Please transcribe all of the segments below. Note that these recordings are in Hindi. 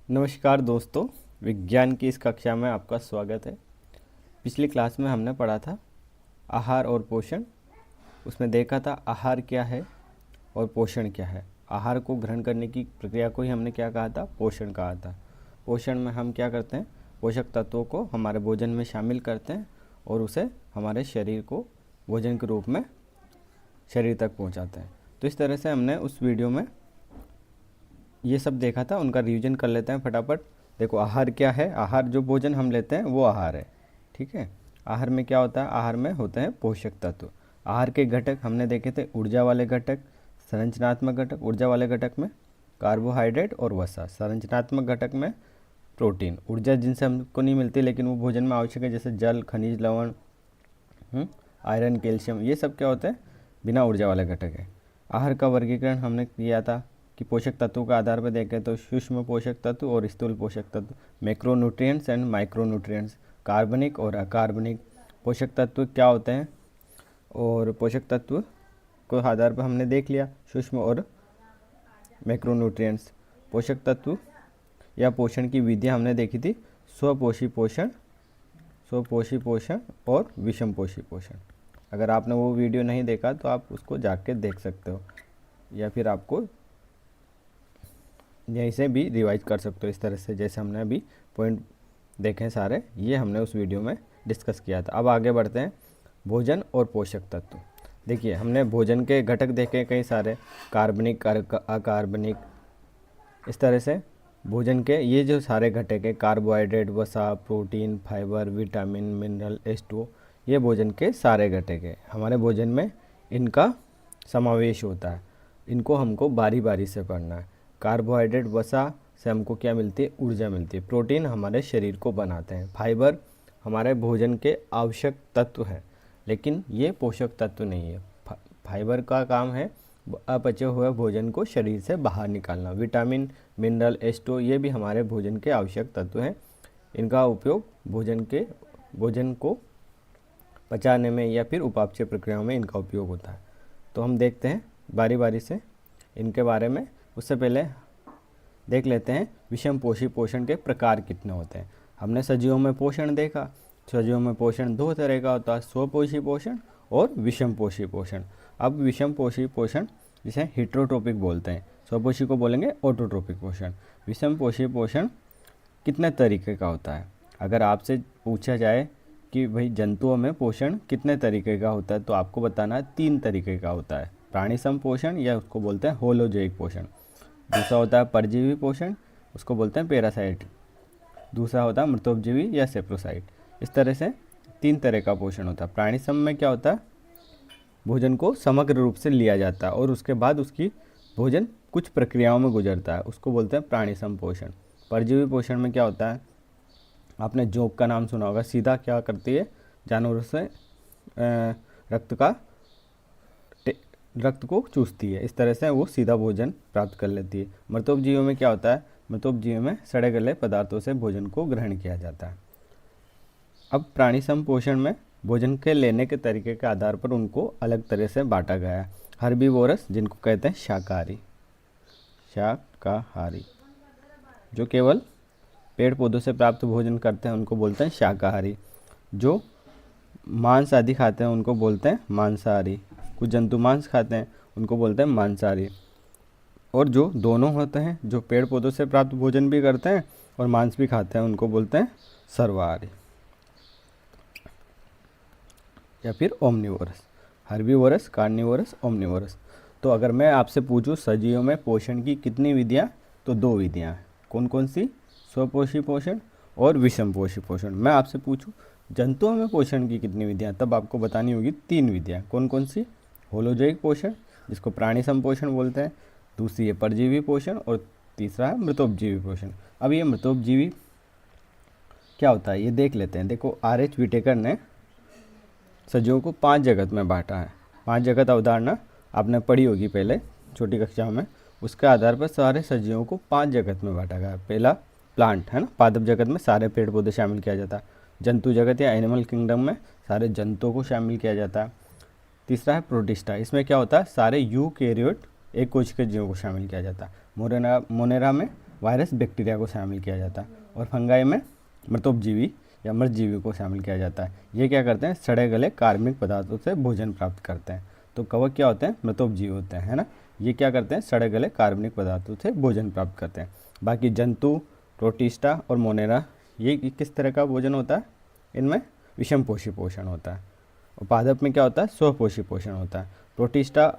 नमस्कार दोस्तों, विज्ञान की इस कक्षा में आपका स्वागत है। पिछली क्लास में हमने पढ़ा था आहार और पोषण। उसमें देखा था आहार क्या है और पोषण क्या है। आहार को ग्रहण करने की प्रक्रिया को ही हमने क्या कहा था, पोषण कहा था। पोषण में हम क्या करते हैं, पोषक तत्वों को हमारे भोजन में शामिल करते हैं और उसे हमारे शरीर को भोजन के रूप में शरीर तक पहुंचाते हैं। तो इस तरह से हमने उस वीडियो में ये सब देखा था, उनका रिवीजन कर लेते हैं फटाफट। देखो, आहार क्या है। आहार, जो भोजन हम लेते हैं वो आहार है। ठीक है। आहार में क्या होता है, आहार में होते हैं पोषक तत्व। आहार के घटक हमने देखे थे, ऊर्जा वाले घटक, संरचनात्मक घटक। ऊर्जा वाले घटक में कार्बोहाइड्रेट और वसा, संरचनात्मक घटक में प्रोटीन। ऊर्जा जिनसे हमको नहीं मिलती लेकिन वो भोजन में आवश्यक है, जैसे जल, खनिज, लवण, आयरन, कैल्शियम, ये सब क्या होते हैं, बिना ऊर्जा वाले घटक है। आहार का वर्गीकरण हमने किया था कि पोषक तत्वों के आधार पर देखें तो सूक्ष्म पोषक तत्व और स्थूल पोषक तत्व, मैक्रोन्यूट्रिएंट्स एंड माइक्रोन्यूट्रिएंट्स, कार्बनिक और अकार्बनिक पोषक तत्व क्या होते हैं। और पोषक तत्व को आधार पर हमने देख लिया सूक्ष्म और मैक्रोन्यूट्रिएंट्स। पोषक तत्व या पोषण की विधियाँ हमने देखी थी, स्वपोषी पोषण, स्वपोषी पोषण और विषमपोषी पोषण। अगर आपने वो वीडियो नहीं देखा तो आप उसको जाके देख सकते हो, या फिर आपको यहीं से भी रिवाइज कर सकते हो। इस तरह से जैसे हमने अभी पॉइंट देखे सारे, ये हमने उस वीडियो में डिस्कस किया था। अब आगे बढ़ते हैं, भोजन और पोषक तत्व। देखिए, हमने भोजन के घटक देखे कई सारे, कार्बनिक, अकार्बनिक। इस तरह से भोजन के ये जो सारे घटक है, कार्बोहाइड्रेट, वसा, protein, fibre, vitamin, mineral, H2O, ये भोजन के सारे घटक है। हमारे भोजन में इनका समावेश होता है। इनको हमको बारी बारी से पढ़ना है। कार्बोहाइड्रेट, वसा से हमको क्या मिलती है, ऊर्जा मिलती है। प्रोटीन हमारे शरीर को बनाते हैं। फाइबर हमारे भोजन के आवश्यक तत्व हैं, लेकिन ये पोषक तत्व नहीं है। फाइबर का काम है अपचे हुए भोजन को शरीर से बाहर निकालना। विटामिन, मिनरल, H2O, ये भी हमारे भोजन के आवश्यक तत्व हैं। इनका उपयोग भोजन को पचाने में या फिर उपापचय प्रक्रियाओं में इनका उपयोग होता है। तो हम देखते हैं बारी बारी से इनके बारे में। उससे पहले देख लेते हैं विषम पोषी पोषण के प्रकार कितने होते हैं। हमने सजीवों में पोषण देखा। सजीवों में पोषण दो तरह का होता है, स्वपोषी पोषण और विषम पोषी पोषण। अब विषम पोषी पोषण जिसे हेटेरोट्रोपिक बोलते हैं, स्वपोषी को बोलेंगे ऑटोट्रोपिक पोषण। विषम पोषी पोषण कितने तरीके का होता है। अगर आपसे पूछा जाए कि भाई जंतुओं में पोषण कितने तरीके का होता है, तो आपको बताना है 3 तरीके का होता है। प्राणी संपोषण, या उसको बोलते हैं होलोजोइक पोषण। दूसरा होता है परजीवी पोषण, उसको बोलते हैं पैरासाइट। दूसरा होता है मृतोपजीवी या सेप्रोसाइट। इस तरह से 3 तरह का पोषण होता है। प्राणी सम में क्या होता है, भोजन को समग्र रूप से लिया जाता है और उसके बाद उसकी भोजन कुछ प्रक्रियाओं में गुजरता है, उसको बोलते हैं प्राणी सम पोषण। परजीवी पोषण में क्या होता है, आपने जोंक का नाम सुना होगा, सीधा क्या करती है, जानवरों से रक्त को चूसती है। इस तरह से वो सीधा भोजन प्राप्त कर लेती है। मृतोपजीवियों में क्या होता है, मृतोपजीवियों में सड़े गले पदार्थों से भोजन को ग्रहण किया जाता है। अब प्राणी संपोषण में भोजन के लेने के तरीके के आधार पर उनको अलग तरह से बांटा गया है। हर्बीवोरस, जिनको कहते हैं शाकाहारी, जो केवल पेड़ पौधों से प्राप्त भोजन करते हैं उनको बोलते हैं शाकाहारी। जो मांस आदि खाते हैं उनको बोलते हैं मांसाहारी। कुछ जंतु मांस खाते हैं उनको बोलते हैं मांसाहारी। और जो दोनों होते हैं, जो पेड़ पौधों से प्राप्त भोजन भी करते हैं और मांस भी खाते हैं, उनको बोलते हैं सर्वाहारी या फिर ओमनिवोरस। Herbivorous, carnivorous, omnivorous. तो अगर मैं आपसे पूछूं सजीवों में पोषण की कितनी विधियां, तो 2 विधियां हैं। कौन कौन सी, स्वपोषी पोषण और विषम पोषी पोषण। मैं आपसे पूछूं जंतुओं में पोषण की कितनी विधियां, तब आपको बतानी होगी 3 विधियां। कौन कौन सी, होलोजोइक पोषण, जिसको प्राणी संपोषण बोलते हैं। दूसरी है परजीवी पोषण और तीसरा है मृतोपजीवी पोषण। अब ये मृतोपजीवी क्या होता है ये देख लेते हैं। देखो, R.H. विटेकर ने सजीवों को 5 जगत में बांटा है। 5 जगत अवधारणा आपने पढ़ी होगी पहले छोटी कक्षा में। उसके आधार पर सारे सजीवों को 5 जगत में बांटा गया है। पहला प्लांट है ना, पादप जगत में सारे पेड़ पौधे शामिल किया जाता है। जंतु जगत या एनिमल किंगडम में सारे जंतुओं को शामिल किया जाता है। तीसरा है प्रोटिस्टा, इसमें क्या होता है, सारे यूकैरियोट एक कोशिका जीवों को शामिल किया जाता है। मोनेरा में वायरस, बैक्टीरिया को शामिल किया जाता है। और फंगाई में मृतोपजीवी या मृतजीवी को शामिल किया जाता है। ये क्या करते हैं, सड़े गले कार्बनिक पदार्थों से भोजन प्राप्त करते हैं। तो कवक क्या होते हैं, मृतोपजीवी होते हैं, है ना। ये क्या करते हैं, सड़े गले कार्बनिक पदार्थों से भोजन प्राप्त करते हैं। बाकी जंतु, प्रोटिस्टा और मोनेरा, ये किस तरह का भोजन होता है, इनमें विषमपोषी पोषण होता है। और पादप में क्या होता है, स्वपोषी पोषण होता है। प्रोटिस्टा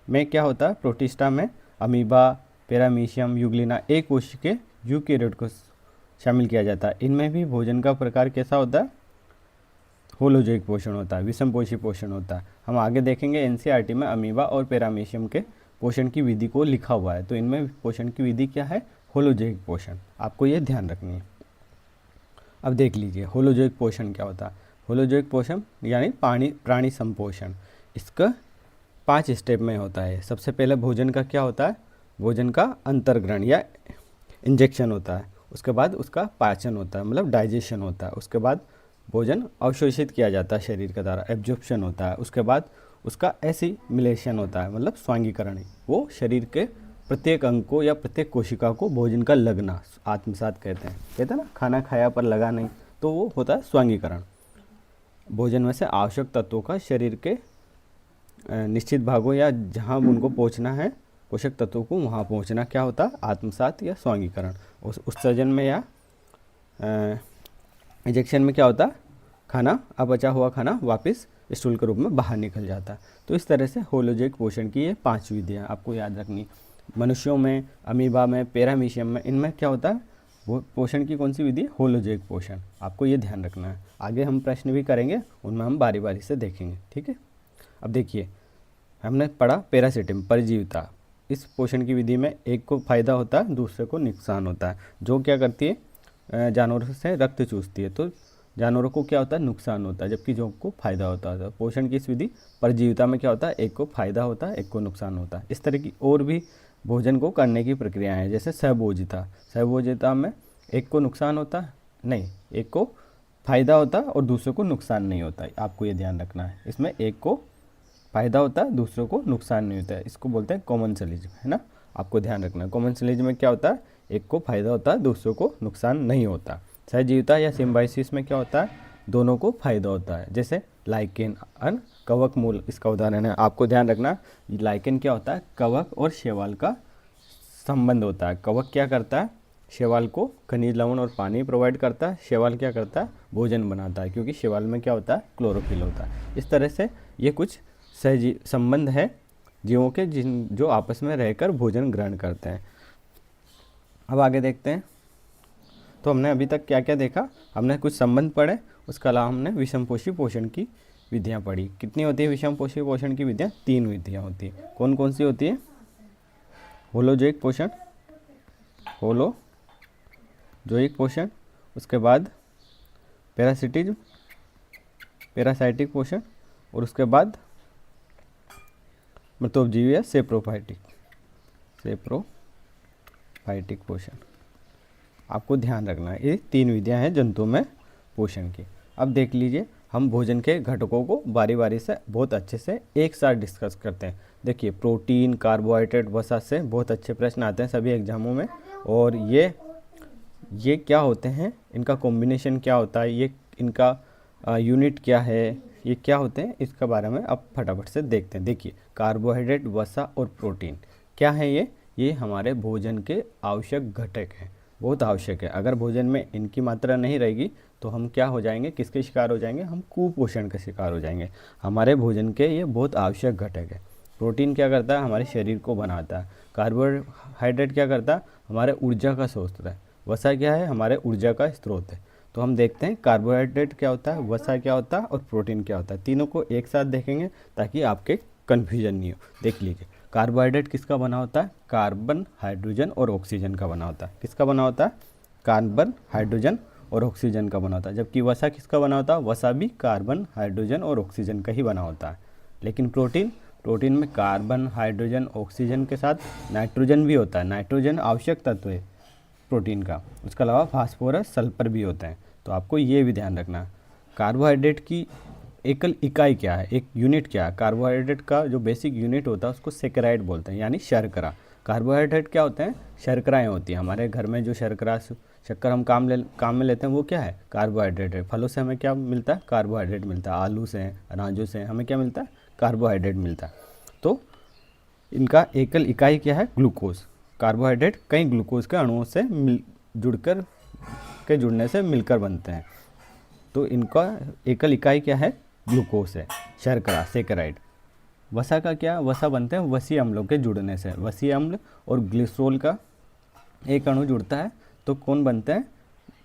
में क्या होता है, प्रोटिस्टा में अमीबा, पैरामीशियम, यूग्लिना, एक कोशिकीय यूकेरियोट को शामिल किया जाता है। इनमें भी भोजन का प्रकार कैसा होता है, होलोजोइक पोषण होता है, विषमपोषी पोषण होता है। हम आगे देखेंगे एनसीईआरटी में अमीबा और पैरामीशियम के पोषण की विधि को लिखा हुआ है। तो इनमें पोषण की विधि क्या है, होलोजोइक पोषण, आपको ये ध्यान रखनी है। अब देख लीजिए होलोजोइक पोषण क्या होता है। होलोजोइक पोषण यानी प्राणी संपोषण, इसका 5 स्टेप में होता है। सबसे पहले भोजन का क्या होता है, भोजन का अंतर्ग्रहण या इंजेक्शन होता है। उसके बाद उसका पाचन होता है, मतलब डाइजेशन होता है। उसके बाद भोजन अवशोषित किया जाता है शरीर के द्वारा, एब्जॉर्प्शन होता है। उसके बाद उसका एसिमिलेशन होता है, मतलब स्वांगीकरण, वो शरीर के प्रत्येक अंग को या प्रत्येक कोशिका को भोजन का लगना, आत्मसात कहते हैं ना, खाना खाया पर लगा नहीं, तो वो होता है स्वांगीकरण। भोजन में से आवश्यक तत्वों का शरीर के निश्चित भागों या जहाँ उनको पहुँचना है, पोषक तत्वों को वहाँ पहुँचना क्या होता है, आत्मसात या स्वांगीकरण। उस उत्सर्जन में या इंजेक्शन में क्या होता है, खाना, अपचा हुआ खाना वापस स्टूल के रूप में बाहर निकल जाता है। तो इस तरह से होलोजोइक पोषण की ये 5 विधियाँ आपको याद रखनी। मनुष्यों में, अमीबा में, पैरामीशियम में, इनमें क्या होता है, वो पोषण की कौन सी विधि है, होलोजोइक पोषण, आपको ये ध्यान रखना है। आगे हम प्रश्न भी करेंगे, उनमें हम बारी बारी से देखेंगे, ठीक है। अब देखिए हमने पढ़ा पैरासिटिम, परजीविता। इस पोषण की विधि में एक को फायदा होता है, दूसरे को नुकसान होता है। जो क्या करती है, जानवरों से रक्त चूसती है, तो जानवरों को क्या होता है, नुकसान होता है, जबकि जो को फायदा होता है। पोषण की इस विधि परजीविता में क्या होता है, एक को फायदा होता है, एक को नुकसान होता है। इस तरह की और भी भोजन को करने की प्रक्रियाएं हैं, जैसे सहभोजिता। सहभोजिता में एक को नुकसान होता है, नहीं, एक को फायदा होता है और दूसरे को नुकसान नहीं होता है। आपको ये ध्यान रखना है, इसमें एक को फायदा होता है, दूसरों को नुकसान नहीं होता है। इसको बोलते हैं कॉमनसलिज्म, है ना, आपको ध्यान रखना है। कॉमनसलिज्म में क्या होता है, एक को फायदा होता है, दूसरों को नुकसान नहीं होता। सहजीविता या सिम्बायोसिस में क्या होता है, दोनों को फायदा होता है, जैसे लाइकेन, कवक मूल इसका उदाहरण है। आपको ध्यान रखना, लाइकेन क्या होता है, कवक और शैवाल का संबंध होता है। कवक क्या करता है, शैवाल को खनिज, लवण और पानी प्रोवाइड करता है। शैवाल क्या करता है, भोजन बनाता है, क्योंकि शैवाल में क्या होता है, क्लोरोफिल होता है। इस तरह से ये कुछ सहजीव संबंध है जीवों के, जो आपस में रहकर भोजन ग्रहण करते हैं। अब आगे देखते हैं। तो हमने अभी तक क्या क्या देखा, हमने कुछ संबंध पढ़े, उसके अलावा हमने विषमपोषी पोषण की विधियाँ पढ़ी। कितनी होती है विषमपोषी पोषण की विधियाँ, 3 विधियाँ होती है। कौन कौन सी होती है, होलोजोइक पोषण, होलोजोइक पोषण, उसके बाद पैरासाइटिक पोषण, और उसके बाद मृतोपजीवी या सेप्रोफाइटिक पोषण। आपको ध्यान रखना है, ये 3 विधियां हैं जंतुओं में पोषण की। अब देख लीजिए, हम भोजन के घटकों को बारी बारी से बहुत अच्छे से एक साथ डिस्कस करते हैं। देखिए प्रोटीन, कार्बोहाइड्रेट, वसा से बहुत अच्छे प्रश्न आते हैं सभी एग्जामों में। और ये क्या होते हैं, इनका कॉम्बिनेशन क्या होता है, ये इनका यूनिट क्या है, ये क्या होते हैं, इसके बारे में अब फटाफट से देखते हैं। देखिए कार्बोहाइड्रेट, वसा और प्रोटीन क्या है, ये हमारे भोजन के आवश्यक घटक हैं, बहुत आवश्यक है। अगर भोजन में इनकी मात्रा नहीं रहेगी तो हम क्या हो जाएंगे, किसके शिकार हो जाएंगे, हम कुपोषण के शिकार हो जाएंगे। हमारे भोजन के ये बहुत आवश्यक घटक है। प्रोटीन क्या करता है, हमारे शरीर को बनाता है। कार्बोहाइड्रेट क्या करता है, हमारे ऊर्जा का स्रोत है। वसा क्या है, हमारे ऊर्जा का स्रोत है। तो हम देखते हैं कार्बोहाइड्रेट क्या होता है, वसा क्या होता है और प्रोटीन क्या होता है। तीनों को एक साथ देखेंगे ताकि आपके कन्फ्यूजन नहीं हो। देख लीजिए, कार्बोहाइड्रेट किसका बना होता है, कार्बन, हाइड्रोजन और ऑक्सीजन का बना होता है। किसका बना होता है, कार्बन, हाइड्रोजन और ऑक्सीजन का बना होता है। जबकि वसा किसका बना होता है, वसा भी कार्बन, हाइड्रोजन और ऑक्सीजन का ही बना होता है। लेकिन प्रोटीन में कार्बन, हाइड्रोजन, ऑक्सीजन के साथ नाइट्रोजन भी होता है। नाइट्रोजन आवश्यक तत्व है प्रोटीन का। उसके अलावा फास्फोरस, सल्फर भी होते हैं। तो आपको ये भी ध्यान रखना है। कार्बोहाइड्रेट की एकल इकाई क्या है, एक यूनिट क्या है। कार्बोहाइड्रेट का जो बेसिक यूनिट होता है उसको सैकराइड बोलते हैं, यानी शर्करा। कार्बोहाइड्रेट क्या होते हैं? शर्कराएँ होती हैं। हमारे घर में जो शक्कर हम काम में लेते हैं वो क्या है? कार्बोहाइड्रेट है। फलों से हमें क्या मिलता है? कार्बोहाइड्रेट मिलता है। आलू से, अनाजों से हमें क्या मिलता है? कार्बोहाइड्रेट मिलता है। तो इनका एकल इकाई क्या है? ग्लूकोज। कार्बोहाइड्रेट कई ग्लूकोज के अणुओं से जुड़ने से मिलकर बनते हैं। तो इनका एकल इकाई क्या है? ग्लूकोज है, शर्करा, सेकेराइड। वसा का क्या? वसा बनते हैं वसीय अम्लों के जुड़ने से। वसीय अम्ल और ग्लिसरॉल का एक अणु जुड़ता है तो कौन बनते हैं?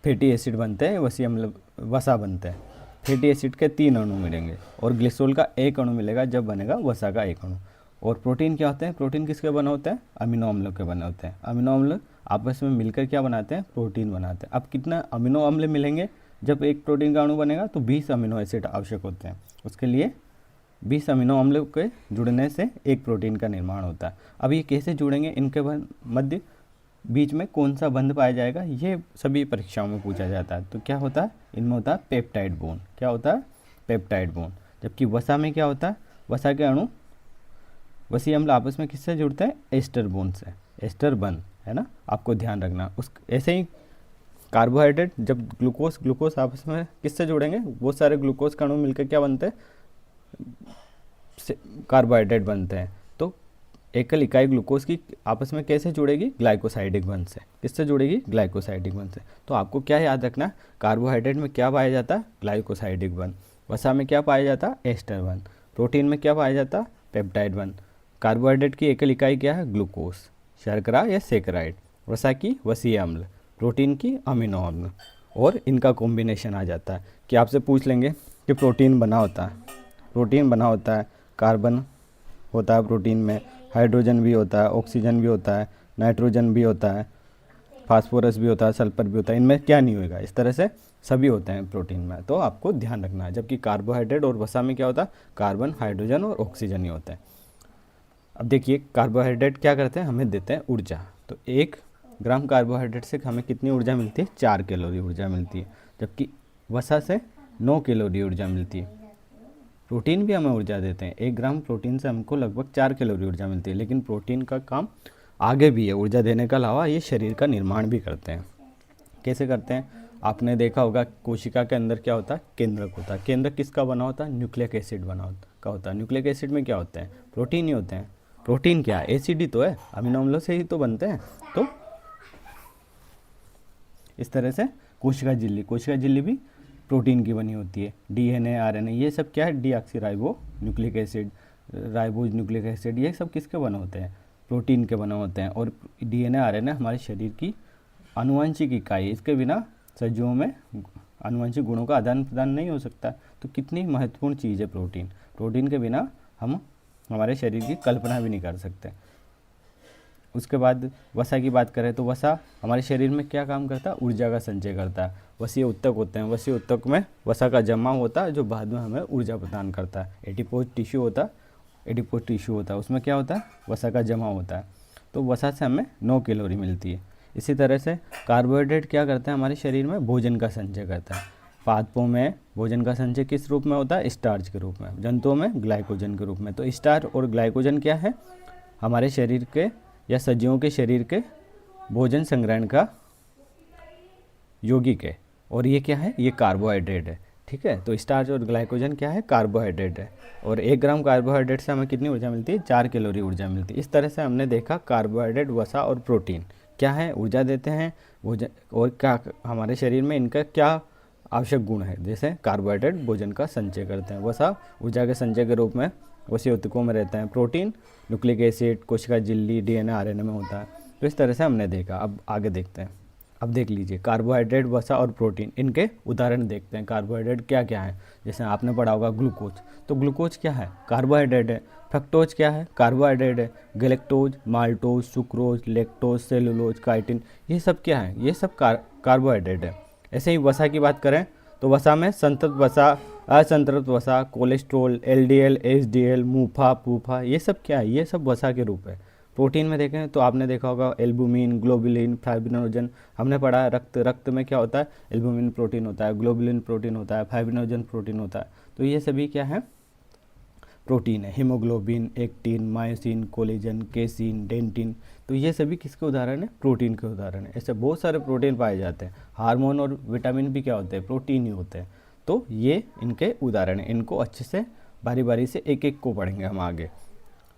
फैटी एसिड बनते हैं। वसीय अम्ल वसा बनते हैं। फैटी एसिड के 3 अणु मिलेंगे और ग्लिसरॉल का 1 अणु मिलेगा जब बनेगा वसा का 1 अणु। और प्रोटीन क्या होते हैं? प्रोटीन किसके बने होते हैं? अमीनो अम्लों के बने होते हैं। अमीनो अम्ल आपस में मिलकर क्या बनाते हैं? प्रोटीन बनाते हैं। अब कितना अमीनो अम्ल मिलेंगे? जब एक प्रोटीन का अणु बनेगा तो 20 अमीनो एसिड आवश्यक होते हैं। उसके लिए 20 अमीनो अम्ल के जुड़ने से एक प्रोटीन का निर्माण होता है। अब ये कैसे जुड़ेंगे? इनके मध्य बीच में कौन सा बंध पाया जाएगा? ये सभी परीक्षाओं में पूछा जाता है। तो क्या होता है? इनमें होता है पेप्टाइड बॉन्ड। क्या होता है? Peptide bond. जबकि वसा में क्या होता है? वसा के अणु वसीय अम्ल आपस में किससे जुड़ते हैं? एस्टर बॉन्ड से। एस्टर बंध है ना, आपको ध्यान रखना। ऐसे ही कार्बोहाइड्रेट जब ग्लूकोज आपस में किससे जुड़ेंगे? बहुत सारे ग्लूकोज का अणु मिलकर क्या बनते हैं? कार्बोहाइड्रेट बनते हैं। तो एकल इकाई ग्लूकोज की आपस में कैसे जुड़ेगी? ग्लाइकोसाइडिक बंध से। किससे जुड़ेगी? ग्लाइकोसाइडिक बंध से। तो आपको क्या याद रखना? कार्बोहाइड्रेट में क्या पाया जाता है? ग्लाइकोसाइडिक बंध। वसा में क्या पाया जाता है? एस्टर बंध। प्रोटीन में क्या पाया जाता है? पेप्टाइड बंध। कार्बोहाइड्रेट की एकल इकाई क्या है? ग्लूकोज, शर्करा या सेकेराइड। वसा की वसीय अम्ल, प्रोटीन की अमीनो अम्ल। और इनका कॉम्बिनेशन आ जाता है कि आपसे पूछ लेंगे कि प्रोटीन बना होता है, कार्बन होता है प्रोटीन में, हाइड्रोजन भी होता है, ऑक्सीजन भी होता है, नाइट्रोजन भी होता है, फास्फोरस भी होता है, सल्फर भी होता है। इनमें क्या नहीं होगा? इस तरह से सभी होते हैं प्रोटीन में। तो आपको ध्यान रखना है। जबकि कार्बोहाइड्रेट और वसा में क्या होता है? कार्बन, हाइड्रोजन और ऑक्सीजन ही होते हैं। अब देखिए कार्बोहाइड्रेट क्या करते हैं? हमें देते हैं ऊर्जा। तो 1 ग्राम कार्बोहाइड्रेट से हमें कितनी ऊर्जा मिलती है? 4 कैलोरी ऊर्जा मिलती है। जबकि वसा से 9 कैलोरी ऊर्जा मिलती है। प्रोटीन भी हमें ऊर्जा देते हैं। 1 ग्राम प्रोटीन से हमको लगभग 4 कैलोरी ऊर्जा मिलती है। लेकिन प्रोटीन का काम आगे भी है। ऊर्जा देने के अलावा ये शरीर का निर्माण भी करते हैं। कैसे करते हैं? आपने देखा होगा कोशिका के अंदर क्या होता है? केंद्रक होता है। केंद्रक किसका बना होता है? न्यूक्लिक एसिड का होता है। न्यूक्लिक एसिड में क्या होते हैं? प्रोटीन ही होते हैं। प्रोटीन क्या है? एसिड ही तो है, अमीनो अम्लों से ही तो बनते हैं। तो इस तरह से कोशिका झिल्ली भी प्रोटीन की बनी होती है। डीएनए, आरएनए ये सब क्या है? Deoxy nucleic acid, ribose nucleic acid, ये सब किसके बने होते हैं? प्रोटीन के बने होते हैं। और डीएनए, आरएनए हमारे शरीर की आनुवंशिक इकाई। इसके बिना सजीवों में आनुवंशिक गुणों का आदान प्रदान नहीं हो सकता। तो कितनी महत्वपूर्ण चीज़ है प्रोटीन। प्रोटीन के बिना हम हमारे शरीर की कल्पना भी नहीं कर सकते। उसके बाद वसा की बात करें तो वसा हमारे शरीर में क्या काम करता है? ऊर्जा का संचय करता है। वसीय उत्तक होते हैं। वसीय उत्तक में वसा का जमाव होता है जो बाद में हमें ऊर्जा प्रदान करता है। एडिपोज टिश्यू होता है, उसमें क्या होता है? वसा का जमाव होता है। तो वसा से हमें 9 कैलोरी मिलती है। इसी तरह से कार्बोहाइड्रेट क्या करता है? हमारे शरीर में भोजन का संचय करता है। पादपों में भोजन का संचय किस रूप में होता है? स्टार्च के रूप में। जंतुओं में ग्लाइकोजन के रूप में। तो स्टार्च और ग्लाइकोजन क्या है? हमारे शरीर के या सजीवों के शरीर के भोजन संग्रहण का यौगिक है। और ये क्या है? ये कार्बोहाइड्रेट है। ठीक है, तो स्टार्च और ग्लाइकोजन क्या है? कार्बोहाइड्रेट है। और 1 ग्राम कार्बोहाइड्रेट से हमें कितनी ऊर्जा मिलती है? 4 कैलोरी ऊर्जा मिलती है। इस तरह से हमने देखा कार्बोहाइड्रेट, वसा और प्रोटीन क्या है? ऊर्जा देते हैं। और क्या हमारे शरीर में इनका क्या आवश्यक गुण है? जैसे कार्बोहाइड्रेट भोजन का संचय करते हैं, वसा ऊर्जा के संचय के रूप में वसीय ऊतकों में रहता है, प्रोटीन न्यूक्लिक एसिड कोशिका झिल्ली डीएनए आरएनए में होता है। तो इस तरह से हमने देखा। अब आगे देखते हैं। अब देख लीजिए कार्बोहाइड्रेट, वसा और प्रोटीन, इनके उदाहरण देखते हैं। कार्बोहाइड्रेट क्या क्या है? जैसे आपने पढ़ा होगा ग्लूकोज। तो ग्लूकोज क्या है? कार्बोहाइड्रेट है। फ्रक्टोज क्या है? कार्बोहाइड्रेट है। Galactose, maltose, sucrose, lactose, cellulose, chitin, ये सब क्या है? ये सब कार्बोहाइड्रेट है। ऐसे ही वसा की बात करें तो वसा में संतृप्त वसा, असंतृप्त वसा, कोलेस्ट्रॉल, एलडीएल, एचडीएल, मूफा, पूफा, ये सब क्या है? ये सब वसा के रूप है। प्रोटीन में देखें तो आपने देखा होगा एल्बुमिन, ग्लोबुलिन, फाइब्रिनोजन। हमने पढ़ा है रक्त में क्या होता है? एल्बुमिन प्रोटीन होता है, ग्लोबुलिन प्रोटीन होता है, फाइब्रिनोजन प्रोटीन होता है। तो ये सभी क्या है? प्रोटीन है। Haemoglobin, actin, myosin, collagen, casein, dentin, तो ये सभी किसके उदाहरण है? प्रोटीन के उदाहरण है। ऐसे बहुत सारे प्रोटीन पाए जाते हैं। हार्मोन और विटामिन भी क्या होते हैं? प्रोटीन ही होते हैं। तो ये इनके उदाहरण हैं। इनको अच्छे से बारी बारी से एक एक को पढ़ेंगे हम आगे।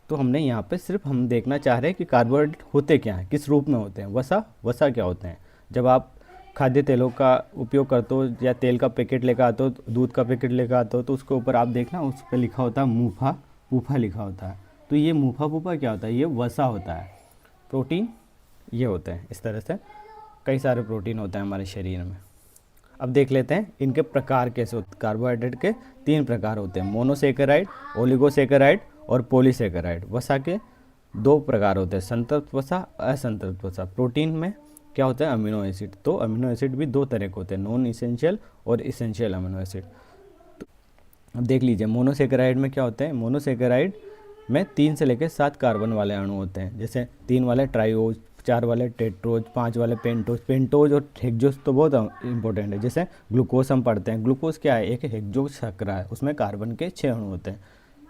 तो हमने यहाँ पे सिर्फ हम देखना चाह रहे हैं कि कार्बोहाइड्रेट होते क्या हैं, किस रूप में होते हैं। वसा क्या होते हैं? जब आप खाद्य तेलों का उपयोग करते हो या तेल का पैकेट लेकर आते हो, दूध का पैकेट लेकर आते हो, तो उसके ऊपर आप देखना उस पर लिखा होता है मूफा पूफा लिखा होता है। तो ये मूफा पूफा क्या होता है? ये वसा होता है। प्रोटीन ये होते हैं। इस तरह से कई सारे प्रोटीन होते हैं हमारे शरीर में। अब देख लेते हैं इनके प्रकार कैसे होते। कार्बोहाइड्रेट के 3 प्रकार होते हैं, मोनोसेकेराइड, ओलिगोसेकेराइड और पॉलीसेकेराइड। वसा के 2 प्रकार होते हैं, संतृप्त वसा, असंतृप्त वसा। प्रोटीन में क्या होता है? Amino acid. तो अमीनो एसिड भी 2 तरह के होते हैं, नॉन इसेंशियल और इसेंशियल अमीनो एसिड। अब देख लीजिए मोनोसेकेराइड में क्या होते हैं? मोनोसेकेराइड में 3 से लेकर 7 कार्बन वाले अणु होते हैं, जैसे 3 वाले ट्राइओज, 4 वाले टेट्रोज, 5 वाले पेंटोज और हेक्सोज तो बहुत इंपॉर्टेंट है। जैसे ग्लूकोज हम पढ़ते हैं, ग्लूकोज क्या है? एक हेक्सोज शर्करा है, उसमें कार्बन के 6 अणु होते हैं।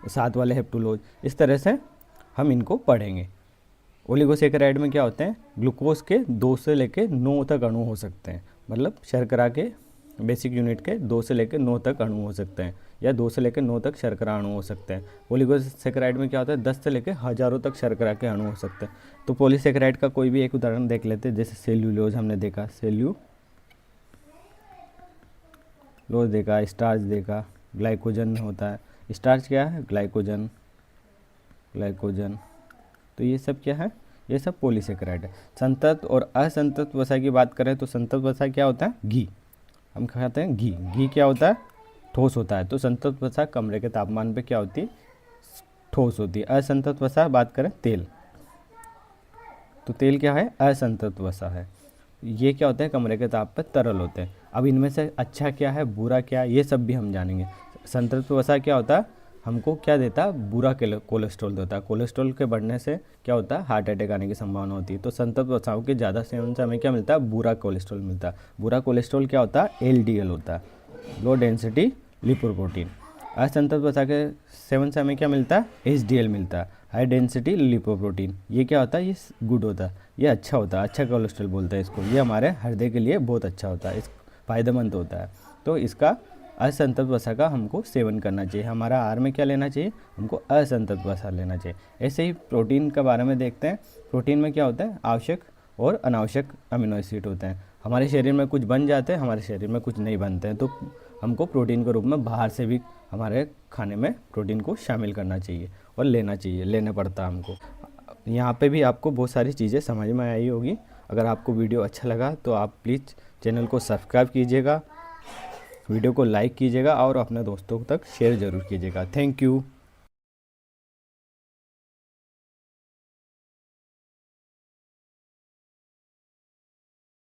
7 वाले हेप्टुलोज। इस तरह से हम इनको पढ़ेंगे। ओलिगोसेकेराइड में क्या होते हैं? ग्लूकोज के 2 से लेकर 9 तक अणु हो सकते हैं, मतलब शर्करा के बेसिक यूनिट के 2 से लेकर 9 तक अणु हो सकते हैं, या 2 से लेकर 9 तक शर्करा अणु हो सकते हैं। पॉलीसेकेराइड में क्या होता है? 10 से लेकर हज़ारों तक शर्करा के अणु हो सकते हैं। तो पॉलीसेकेराइड का कोई भी एक उदाहरण देख लेते हैं, जैसे सेल्यूलोज हमने देखा, सेल्यूलोज देखा, स्टार्च देखा, ग्लाइकोजन होता है। स्टार्च क्या है? ग्लाइकोजन। तो ये सब क्या है? ये सब पॉलीसेकेराइड है। संतृप्त और असंतृप्त वसा की बात करें तो संतृप्त वसा क्या होता है? घी। हम खाते हैं घी। घी क्या होता है? ठोस होता है। तो संतृप्त वसा कमरे के तापमान पे क्या होती है? ठोस होती है। असंतृप्त वसा बात करें तेल, तो तेल क्या है? असंतृप्त वसा है। ये क्या होता है? कमरे के ताप पर तरल होते हैं। अब इनमें से अच्छा क्या है, बुरा क्या है, ये सब भी हम जानेंगे। संतृप्त वसा क्या होता है? हमको क्या देता है? बुरा कोलेस्ट्रॉल देता है। कोलेस्ट्रॉल के बढ़ने से क्या होता है? हार्ट अटैक आने की संभावना होती है। तो संतृप्त वसाओं के ज़्यादा सेवन से हमें क्या मिलता है? बुरा कोलेस्ट्रॉल मिलता है। बुरा कोलेस्ट्रॉल क्या होता है? LDL होता है, लो डेंसिटी लिपोप्रोटीन। असंतृप्त वसा के सेवन से हमें क्या मिलता है? HDL मिलता है, हाई डेंसिटी लिपोप्रोटीन। ये क्या होता है? ये गुड होता है, ये अच्छा होता है, अच्छा कोलेस्ट्रॉल बोलते हैं इसको। ये हमारे हृदय के लिए बहुत अच्छा होता है, इस फायदेमंद होता है। तो इसका असंतृप्त वसा का हमको सेवन करना चाहिए। हमारा आहार में क्या लेना चाहिए? हमको असंतृप्त वसा लेना चाहिए। ऐसे ही प्रोटीन के बारे में देखते हैं। प्रोटीन में क्या होता है? आवश्यक और अनावश्यक अमीनो एसिड होते हैं। हमारे शरीर में कुछ बन जाते हैं, हमारे शरीर में कुछ नहीं बनते हैं। तो हमको प्रोटीन के रूप में बाहर से भी हमारे खाने में प्रोटीन को शामिल करना चाहिए और लेना चाहिए, लेना पड़ता है हमको। यहाँ पे भी आपको बहुत सारी चीज़ें समझ में आई होगी। अगर आपको वीडियो अच्छा लगा तो आप प्लीज़ चैनल को सब्सक्राइब कीजिएगा, वीडियो को लाइक कीजिएगा और अपने दोस्तों तक शेयर ज़रूर कीजिएगा। Thank you.